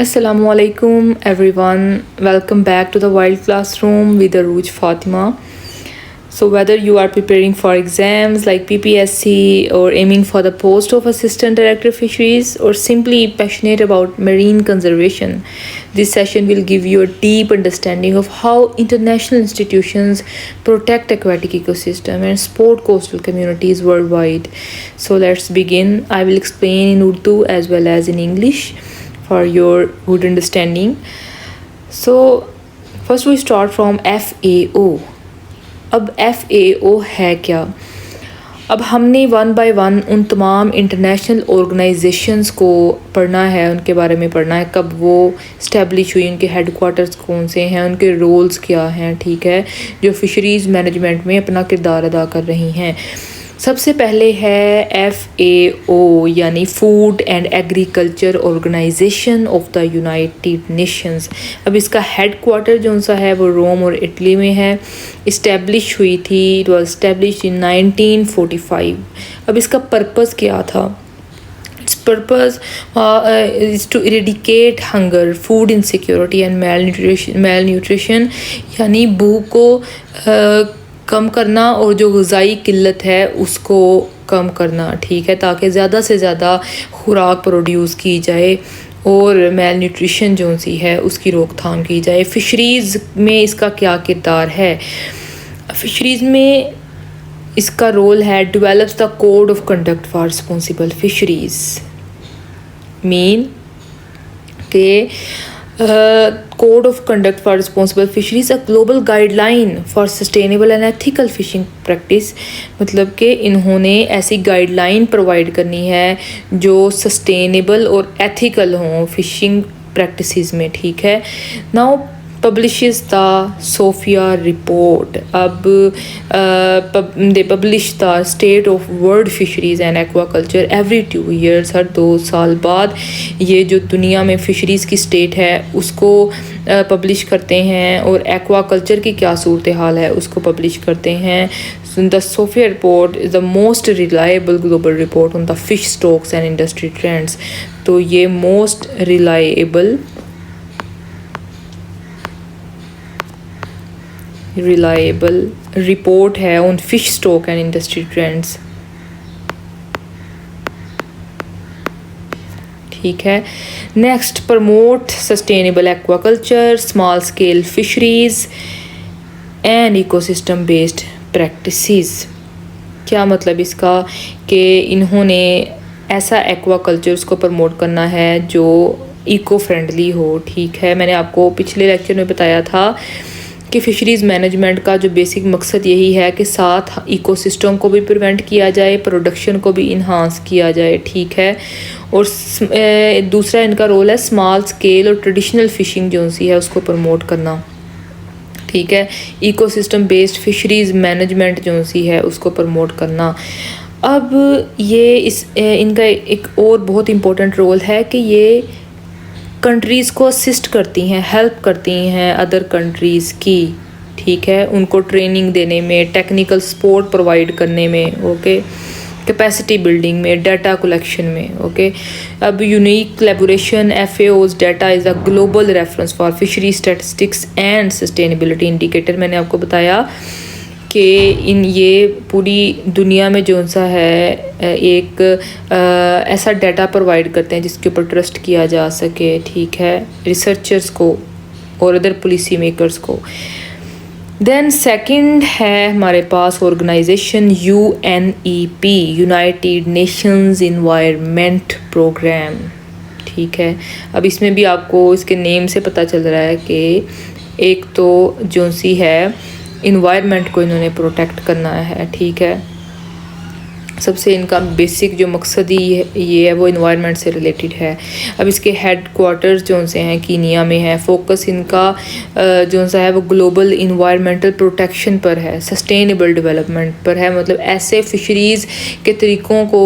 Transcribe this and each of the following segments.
Assalamualaikum everyone. Welcome back to the Wild Classroom with Aruj Fatima. So whether you are preparing for exams like PPSC or aiming for the post of Assistant Director of Fisheries or simply passionate about marine conservation, this session will give you a deep understanding of how international institutions protect aquatic ecosystem and support coastal communities worldwide. So let's begin. I will explain in Urdu as well as in English for your good understanding. So first we start from FAO. अब FAO है क्या? अब हमने one by one उन तमाम international organisations को पढ़ना है, उनके बारे में पढ़ना है, कब वो इस्टेब्लिश हुई, उनके हेडक्वार्टर्स कौन से हैं, उनके रोल्स क्या हैं, ठीक है, जो फिशरीज़ मैनेजमेंट में अपना किरदार अदा कर रही हैं। सबसे पहले है FAO यानी food and agriculture organization of the United Nations. अब इसका हेडक्वार्टर जो सा है वो रोम और इटली में है। इस्टेब्लिश हुई थी, इट वाज इस्टेब्लिश इन 1945। अब इसका पर्पस क्या था? Its purpose is to eradicate hunger, food insecurity and malnutrition यानी भूख को कम करना और जो ग़िज़ाई किल्लत है उसको कम करना, ठीक है, ताकि ज़्यादा से ज़्यादा खुराक प्रोड्यूस की जाए और मेल न्यूट्रिशन जो सी है उसकी रोकथाम की जाए। फ़िशरीज़ में इसका क्या किरदार है? फ़िशरीज़ में इसका रोल है develops the code of conduct for responsible फ़िशरीज़। Mean के Code of Conduct for Responsible Fisheries, a global guideline for sustainable and ethical fishing practice। मतलब कि इन्होंने ऐसी गाइडलाइन प्रोवाइड करनी है जो सस्टेनेबल और एथिकल हों फिशिंग प्रैक्टिसेस में, ठीक है। Now publishes the Sofia report। अब they publish the state of world fisheries and aquaculture every 2 years। हर 2 साल बाद ये जो दुनिया में फ़िशरीज़ की स्टेट है उसको पब्लिश करते हैं और एक्वाकल्चर की क्या सूरत हाल है उसको पब्लिश करते हैं। The Sofia report is the most reliable global report on the fish stocks and industry trends। तो ये most reliable रिपोर्ट है on fish stock and industry trends, ठीक है। Next, promote sustainable aquaculture, small scale fisheries and ecosystem based practices. क्या मतलब इसका? कि इन्होंने ऐसा एक्वाकल्चर उसको प्रमोट करना है जो इको फ्रेंडली हो, ठीक है। मैंने आपको पिछले लेक्चर में बताया था कि फ़िशरीज़ मैनेजमेंट का जो बेसिक मकसद यही है कि साथ इकोसिस्टम को भी प्रिवेंट किया जाए, प्रोडक्शन को भी इन्हांस किया जाए, ठीक है। और दूसरा इनका रोल है स्मॉल स्केल और ट्रेडिशनल फ़िशिंग जो सी है उसको प्रमोट करना, ठीक है। इकोसिस्टम बेस्ड फ़िशरीज़ मैनेजमेंट जो सी है उसको प्रमोट करना। अब ये इनका एक और बहुत इम्पोर्टेंट रोल है कि ये कंट्रीज़ को असिस्ट करती हैं, हेल्प करती हैं अदर कंट्रीज़ की, ठीक है, उनको ट्रेनिंग देने में, टेक्निकल सपोर्ट प्रोवाइड करने में, ओके, कैपेसिटी बिल्डिंग में, डाटा कलेक्शन में, ओके। अब unique collaboration FAO's data is a global reference for fishery statistics and sustainability indicator. मैंने आपको बताया कि ये पूरी दुनिया में जो सा है एक ऐसा डाटा प्रोवाइड करते हैं जिसके ऊपर ट्रस्ट किया जा सके, ठीक है, रिसर्चर्स को और अदर पॉलिसी मेकर्स को। देन सेकंड है हमारे पास organization UNEP, united nations environment programme, ठीक है। अब इसमें भी आपको इसके नेम से पता चल रहा है कि एक तो जो सी है इन्वायरमेंट को इन्होंने प्रोटेक्ट करना है, ठीक है। सबसे इनका बेसिक जो मकसद ये है वो इन्वायरमेंट से रिलेटेड है। अब इसके हेड क्वार्टर्स जो से हैं कीनिया में है। फोकस इनका जो सा है वो ग्लोबल इन्वायरमेंटल प्रोटेक्शन पर है, सस्टेनेबल डेवलपमेंट पर है। मतलब ऐसे फिशरीज़ के तरीक़ों को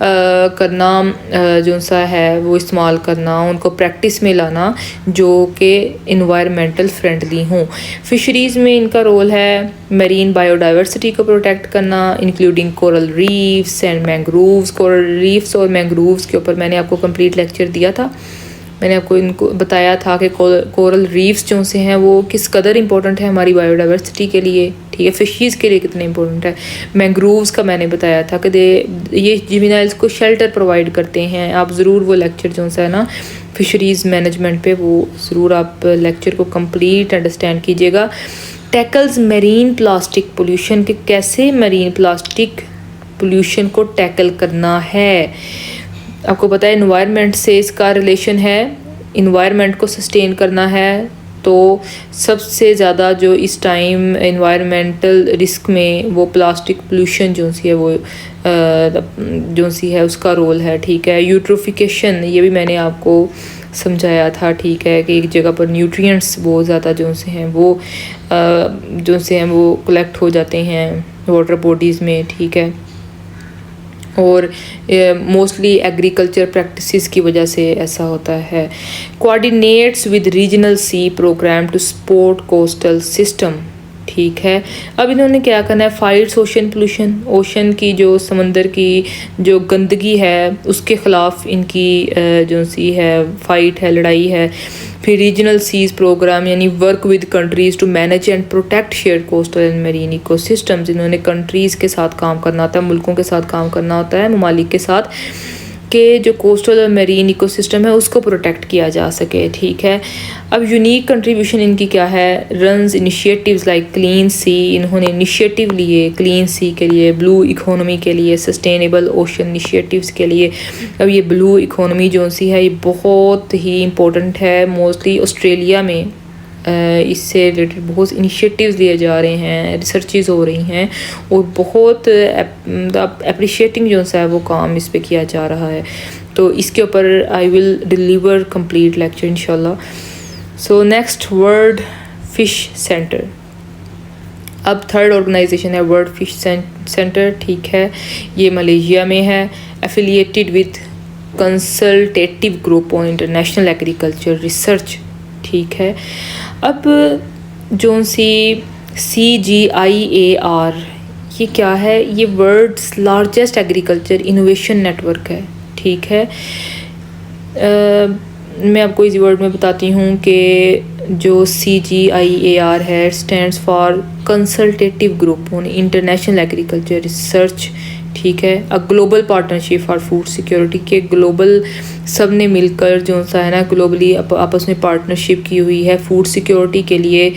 करना जो सा है वो इस्तेमाल करना, उनको प्रैक्टिस में लाना जो कि इन्वायरमेंटल फ्रेंडली हों। फिशरीज़ में इनका रोल है मरीन बायोडाइवर्सिटी को प्रोटेक्ट करना, including coral reefs and mangroves. Coral reefs और मैंग्रोव्स के ऊपर मैंने आपको कंप्लीट लेक्चर दिया था, मैंने आपको इनको बताया था कि कोरल रीफ्स जो से हैं वो किस कदर इंपॉर्टेंट है हमारी बायोडाइवर्सिटी के लिए, ठीक है, फिशीज़ के लिए कितने इंपॉर्टेंट है। मैंग्रोव्स का मैंने बताया था कि ये जुवेनाइल्स को शेल्टर प्रोवाइड करते हैं। आप ज़रूर वो लेक्चर जो है ना फिशरीज़ मैनेजमेंट पे, वो ज़रूर आप लेक्चर को कंप्लीट अंडरस्टैंड कीजिएगा। टैकल्स मरीन प्लास्टिक पोल्यूशन, के कैसे मरीन प्लास्टिक पोल्यूशन को टैकल करना है। आपको पता है इन्वायरमेंट से इसका रिलेशन है, इन्वायरमेंट को सस्टेन करना है तो सबसे ज़्यादा जो इस टाइम इन्वायरमेंटल रिस्क में वो प्लास्टिक पोल्यूशन जो सी है वो जो सी है उसका रोल है, ठीक है। यूट्रोफिकेशन, ये भी मैंने आपको समझाया था, ठीक है, कि एक जगह पर न्यूट्रिएंट्स बहुत ज़्यादा जो से हैं वो कलेक्ट हो जाते हैं वाटर बॉडीज़ में, ठीक है। और मोस्टली एग्रीकल्चर प्रैक्टिसेस की वजह से ऐसा होता है। Coordinates with regional sea program to support coastal system, ठीक है। अब इन्होंने क्या करना है, फाइट्स ओशन पोल्यूशन, ओशन की जो समंदर की जो गंदगी है उसके ख़िलाफ़ इनकी जो सी है फाइट है, लड़ाई है। फिर रीजनल सीज प्रोग्राम यानी work with countries to manage and protect share coastal and marine ecosystems, इन्होंने कंट्रीज़ के साथ काम करना होता है, मुल्कों के साथ काम करना होता है, ममालिक के साथ, के जो कोस्टल और मरीन इकोसिस्टम है उसको प्रोटेक्ट किया जा सके, ठीक है। अब यूनिक कंट्रीब्यूशन इनकी क्या है, रन्स इनिशिएटिव्स लाइक क्लीन सी, इन्होंने इनिशिएटिव लिए क्लीन सी के लिए, ब्लू इकोनॉमी के लिए, सस्टेनेबल ओशन इनिशिएटिव्स के लिए। अब ये ब्लू इकोनॉमी जो सी है ये बहुत ही इम्पोर्टेंट है, मोस्टली ऑस्ट्रेलिया में इससे रिलेटेड बहुत इनिशिएटिव्स लिए जा रहे हैं, रिसर्चेज हो रही हैं और बहुत अप्रिशिएटिंग जो सा है वो काम इस पे किया जा रहा है। तो इसके ऊपर I will deliver complete lecture इंशाल्लाह। So next, world fish centre. अब थर्ड ऑर्गेनाइजेशन है वर्ल्ड फिश सेंटर, ठीक है, ये मलेशिया में है, affiliated with consultative group on international agriculture research, ठीक है। अब जो सी CGIAR ये क्या है, ये world's largest agriculture innovation network है, ठीक है। मैं आपको इसी वर्ड में बताती हूँ कि जो CGIAR है stands for consultative group on international agriculture research, ठीक है। A global partnership for food security, के ग्लोबल सब ने मिलकर जो सा है ना ग्लोबली आपस में पार्टनरशिप की हुई है फूड सिक्योरिटी के लिए,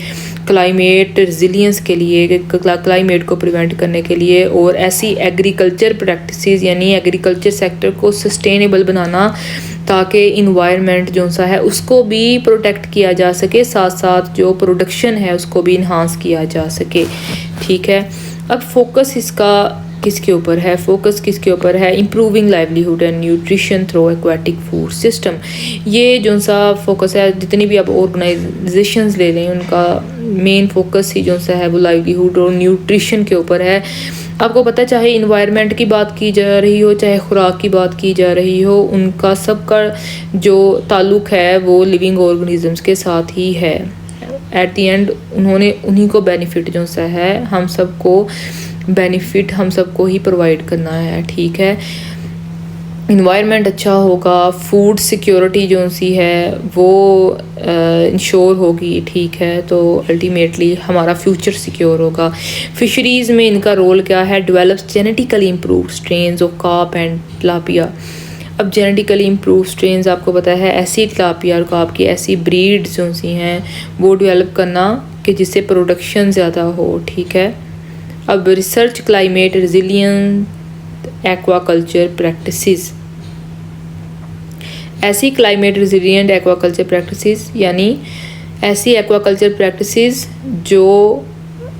क्लाइमेट रिजिलियंस के लिए, क्लाइमेट को प्रिवेंट करने के लिए, और ऐसी एग्रीकल्चर प्रैक्टिसेस यानी एग्रीकल्चर सेक्टर को सस्टेनेबल बनाना ताकि इन्वायरमेंट जो सा है उसको भी प्रोटेक्ट किया जा सके, साथ साथ जो प्रोडक्शन है उसको भी इन्हांस किया जा सके, ठीक है। अब फोकस इसका किसके ऊपर है, फोकस किसके ऊपर है, improving livelihood and nutrition through aquatic food system. ये जो सा फोकस है, जितनी भी आप ऑर्गेनाइजेशंस ले लें उनका मेन फोकस ही जो सा है वो लाइवलीहुड और न्यूट्रिशन के ऊपर है। आपको पता है चाहे इन्वायरमेंट की बात की जा रही हो चाहे खुराक की बात की जा रही हो, उनका सबका जो ताल्लुक़ है वो लिविंग ऑर्गेनिजम्स के साथ ही है। एट दी एंड उन्हीं को बेनिफिट जो सा है हम सबको ही प्रोवाइड करना है, ठीक है। इन्वायरमेंट अच्छा होगा, फूड सिक्योरिटी जो सी है वो इंश्योर होगी, ठीक है, तो अल्टीमेटली हमारा फ्यूचर सिक्योर होगा। फिशरीज़ में इनका रोल क्या है, develops genetically improve strains of carp and tilapia. अब जेनेटिकली इम्प्रूव स्ट्रेन्स आपको पता है ऐसी तिलापिया और कार्प की ऐसी ब्रीड्स जो सी हैं वो डेवलप करना कि जिससे प्रोडक्शन ज़्यादा हो, ठीक है। अब research climate resilient aquaculture practices, ऐसी क्लाइमेट रिजिलियंट एक्वाकल्चर प्रैक्टिसेस यानी ऐसी एक्वाकल्चर प्रैक्टिसेस जो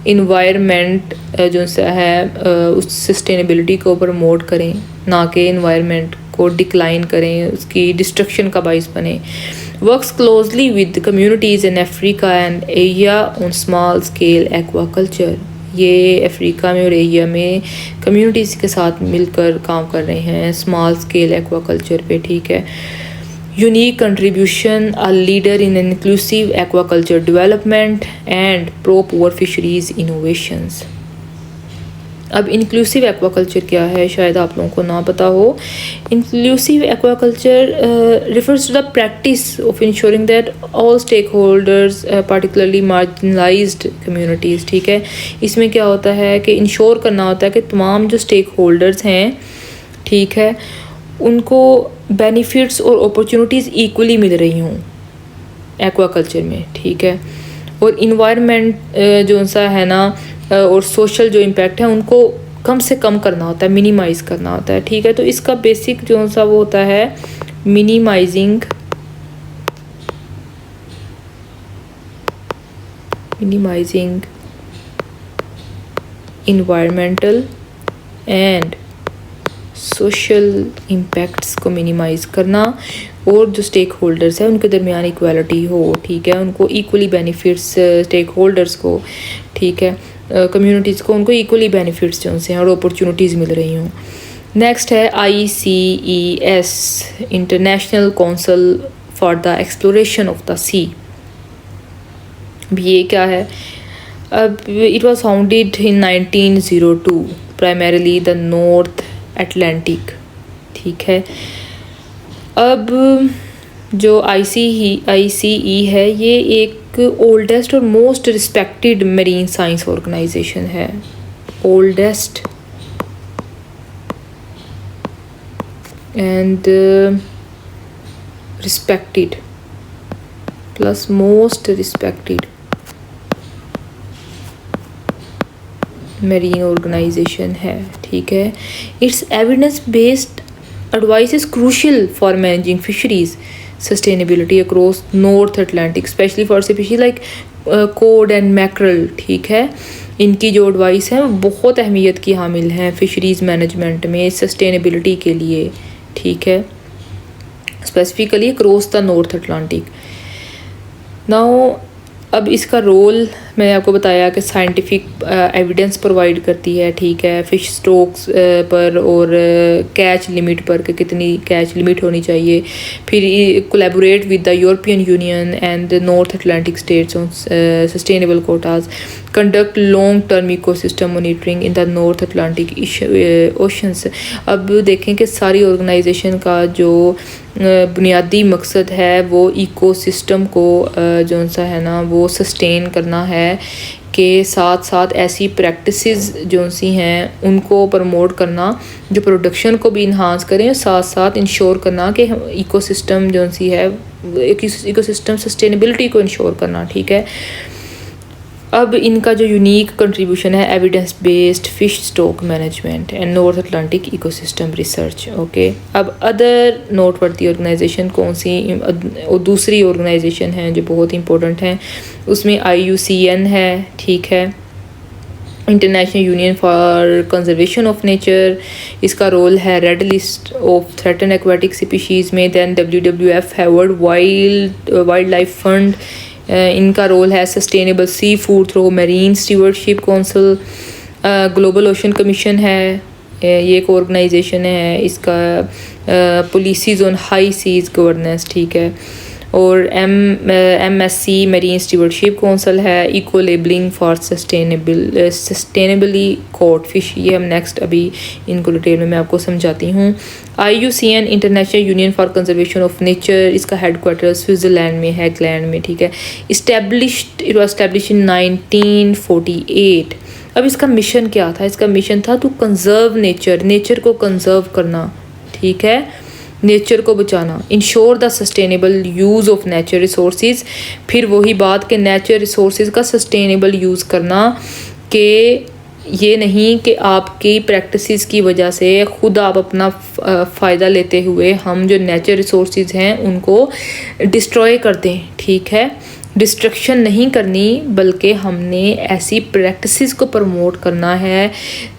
इन्वायरमेंट जो सा है उस सस्टेनेबिलिटी को प्रमोट करें, ना कि इन्वायरमेंट को डिक्लाइन करें, उसकी डिस्ट्रक्शन का बाइस बने। Works closely with communities in Africa and Asia on small scale aquaculture, ये अफ्रीका में और एशिया में कम्युनिटीज़ के साथ मिलकर काम कर रहे हैं स्मॉल स्केल एक्वाकल्चर पे, ठीक है। Unique contribution, a leader in inclusive aquaculture development and pro poor fisheries innovations. अब इंक्लूसिव एक्वाकल्चर क्या है, शायद आप लोगों को ना पता हो। Inclusive aquaculture refers to the practice of ensuring that all stakeholders, particularly marginalized communities, ठीक है। इसमें क्या होता है कि इंश्योर करना होता है कि तमाम जो स्टेक होल्डर्स हैं, ठीक है, उनको बेनिफिट्स और अपॉर्चुनिटीज़ इक्वली मिल रही हों एक्वाकल्चर में, ठीक है। और इन्वायरमेंट जो सा है ना और सोशल जो इम्पैक्ट है उनको कम से कम करना होता है, मिनिमाइज़ करना होता है, ठीक है। तो इसका बेसिक जो सा वो होता है minimizing environmental and social impacts को मिनिमाइज़ करना, और जो स्टेक होल्डर्स है उनके दरमियान इक्वालिटी हो, ठीक है, उनको इक्वली बेनिफिट्स स्टेक होल्डर्स को, ठीक है, कम्युनिटीज़ को उनको इक्वली बेनिफिट्स जो उनसे और अपॉर्चुनिटीज़ मिल रही हों। नेक्स्ट है ICES, international council for the exploration of the sea. अब ये क्या है? अब it was founded in 1902, primarily the north Atlantic, ठीक है। अब जो ICE है ये एक ओल्डेस्ट और most respected marine science organization है, oldest and respected plus most respected marine organization है, ठीक है। It's evidence based advice is crucial for managing fisheries sustainability across North Atlantic, especially for species like cod and mackerel, ठीक है। इनकी जो advice है वो बहुत अहमियत की हामिल है फिशरीज़ मैनेजमेंट में सस्टेनेबिलिटी के लिए, ठीक है, specifically across the north Atlantic. Now अब इसका रोल मैंने आपको बताया कि साइंटिफिक एविडेंस प्रोवाइड करती है, ठीक है, फ़िश स्टॉक्स पर और कैच लिमिट पर कि कितनी कैच लिमिट होनी चाहिए। फिर collaborate with the European union and north Atlantic states on sustainable Kota's, conduct long term ecosystem monitoring in the north Atlantic oceans. अब देखें कि सारी ऑर्गेनाइजेशन का जो बुनियादी मकसद है वो इकोसिस्टम को जो सा है ना वो सस्टेन करना है, के साथ साथ ऐसी प्रैक्टिसेस जो सी हैं उनको प्रमोट करना जो प्रोडक्शन को भी इन्हांस करें, और साथ साथ इंश्योर करना कि इकोसिस्टम जो सी है इकोसिस्टम सस्टेनेबिलिटी को इंश्योर करना, ठीक है। अब इनका जो यूनिक कंट्रीब्यूशन है evidence based fish stock management and north Atlantic ecosystem research, okay. अब अदर नोटवर्दी ऑर्गेनाइजेशन कौन सी और दूसरी ऑर्गेनाइजेशन हैं जो बहुत इंपॉर्टेंट हैं, उसमें IUCN है, ठीक है, international union for conservation of nature, इसका रोल है red list of threaten aquatic species में। दैन WWF है वर्ल्ड वाइल्ड लाइफ फंड, इनका रोल है sustainable sea food through marine stewardship council. Global ocean commission है, ये एक ऑर्गेनाइजेशन है, इसका policies on high seas governance, ठीक है। और MSC मरीन स्टीवर्डशिप काउंसिल है, eco labelling for sustainably caught fish, ये हम नेक्स्ट अभी इनको डिटेल में मैं आपको समझाती हूँ। IUCN international union for conservation of nature, इसका हेडक्वार्टर स्विट्ज़रलैंड में है, ग्लैंड में, ठीक है। इट वाज एस्टैब्लिश इन 1948। अब इसका मिशन क्या था? इसका मिशन था टू कंजर्व नेचर को कंजर्व करना, ठीक है, नेचर को बचाना, ensure the sustainable use of nature resources. फिर वही बात कि नेचर रिसोर्सेज का सस्टेनेबल यूज़ करना, कि ये नहीं कि आपकी प्रैक्टिसेस की वजह से खुद आप अपना फ़ायदा लेते हुए हम जो नेचर रिसोर्सेज हैं उनको डिस्ट्रॉय कर दें, ठीक है। डिस्ट्रक्शन नहीं करनी, बल्कि हमने ऐसी प्रैक्टिसेस को प्रमोट करना है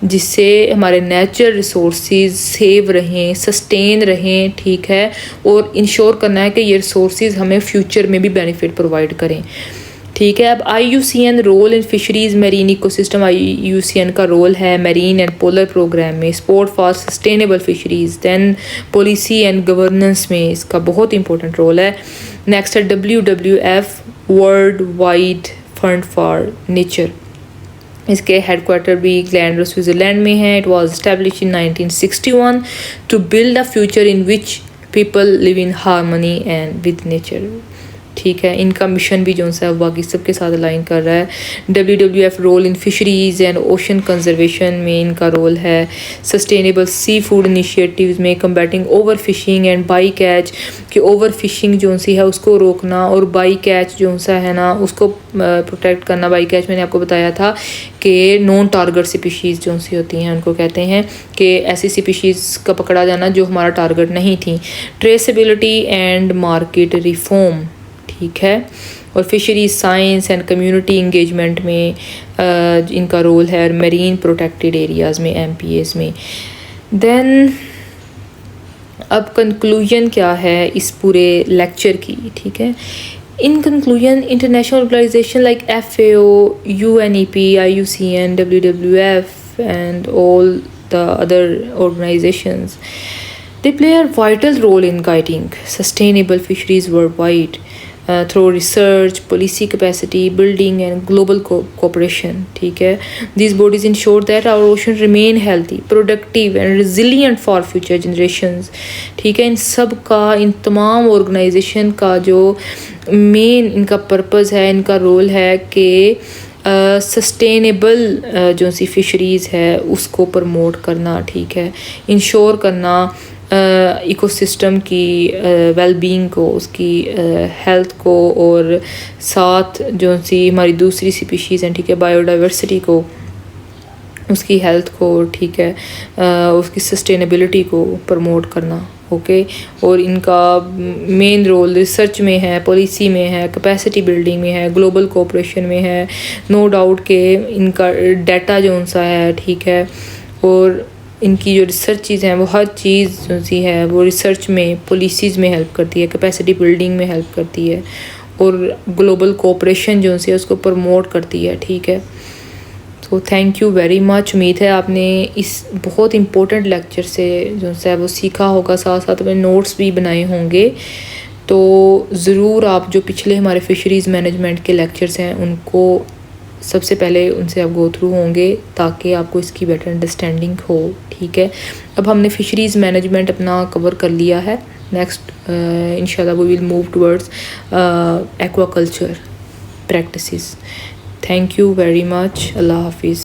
जिससे हमारे नेचर रिसोर्सेज सेव रहें, सस्टेन रहें, ठीक है, और इंश्योर करना है कि ये रिसोर्सेज हमें फ्यूचर में भी बेनिफिट प्रोवाइड करें, ठीक है। अब IUCN role in fisheries marine ecosystem, IUCN का रोल है मरीन एंड पोलर प्रोग्राम में, support for sustainable fisheries, then policy and governance में इसका बहुत इंपॉर्टेंट रोल है। नेक्स्ट है WWF world wide fund for nature, इसके हेडक्वार्टर भी ग्लैंडर स्विट्ज़रलैंड में है। It was establish in 1961 to build a future in which people live in harmony and with nature. ठीक है, इनका मिशन भी जो सा है बाकी सबके साथ अलाइन कर रहा है। WWF role in fisheries and ocean conservation में इनका रोल है। सस्टेनेबल सी फूड इनिशिएटिव्स में combating over fishing and by catch, कि ओवर फिशिंग जो सी है उसको रोकना और बाई कैच जो सा है ना उसको प्रोटेक्ट करना। बाई कैच मैंने आपको बताया था कि नॉन टारगेट स्पीशीज़ जो सी होती हैं उनको कहते हैं कि ऐसी स्पीशीज़ का पकड़ा जाना जो हमारा टारगेट नहीं थी। ट्रेसेबिलिटी एंड मार्केट रिफॉर्म, ठीक है, और fishery science and community engagement में इनका रोल है, और मेरीन प्रोटेक्टेड एरियाज़ में MPAs में। देन अब कंक्लूजन क्या है इस पूरे लेक्चर की, ठीक है। In conclusion international organization like FAO, UNEP, IUCN, WWF and all the other organizations, they play a vital role in guiding sustainable fisheries worldwide through research, policy capacity building and global cooperation, ठीक है। These bodies ensure that our ocean remain healthy, productive and resilient for future generations, ठीक है। इन सब का, इन तमाम organisation का जो main इनका पर्पज़ है, इनका रोल है कि सस्टेनेबल जो सी फिशरीज़ है उसको प्रमोट करना, ठीक है, इंश्योर करना इकोसिस्टम की वेलबींग को, उसकी हेल्थ को, और साथ जो सी हमारी दूसरी स्पीशीज़ हैं, ठीक है, बायोडाइवर्सिटी को, उसकी हेल्थ को, ठीक है, उसकी सस्टेनेबिलिटी को प्रमोट करना, ओके। और इनका मेन रोल रिसर्च में है, पॉलिसी में है, कैपेसिटी बिल्डिंग में है, ग्लोबल कोऑपरेशन में है। नो डाउट के इनका डाटा जो सा है, ठीक है, और इनकी जो रिसर्च चीज़ हैं वो हर चीज़ जो सी है वो रिसर्च में, पॉलिसीज़ में हेल्प करती है, कैपेसिटी बिल्डिंग में हेल्प करती है, और ग्लोबल कोऑपरेशन जो सी है उसको प्रमोट करती है, ठीक है। तो थैंक यू वेरी मच। उम्मीद है आपने इस बहुत इम्पोर्टेंट लेक्चर से जो सा है वो सीखा होगा, साथ साथ में नोट्स भी बनाए होंगे। तो ज़रूर आप जो पिछले हमारे फिशरीज़ मैनेजमेंट के लेक्चर्स हैं उनको सबसे पहले उनसे आप गो थ्रू होंगे ताकि आपको इसकी बेटर अंडरस्टैंडिंग हो, ठीक है। अब हमने फिशरीज़ मैनेजमेंट अपना कवर कर लिया है। नेक्स्ट इंशाल्लाह we will move towards aquaculture practices. Thank you very much. अल्लाह हाफिज़।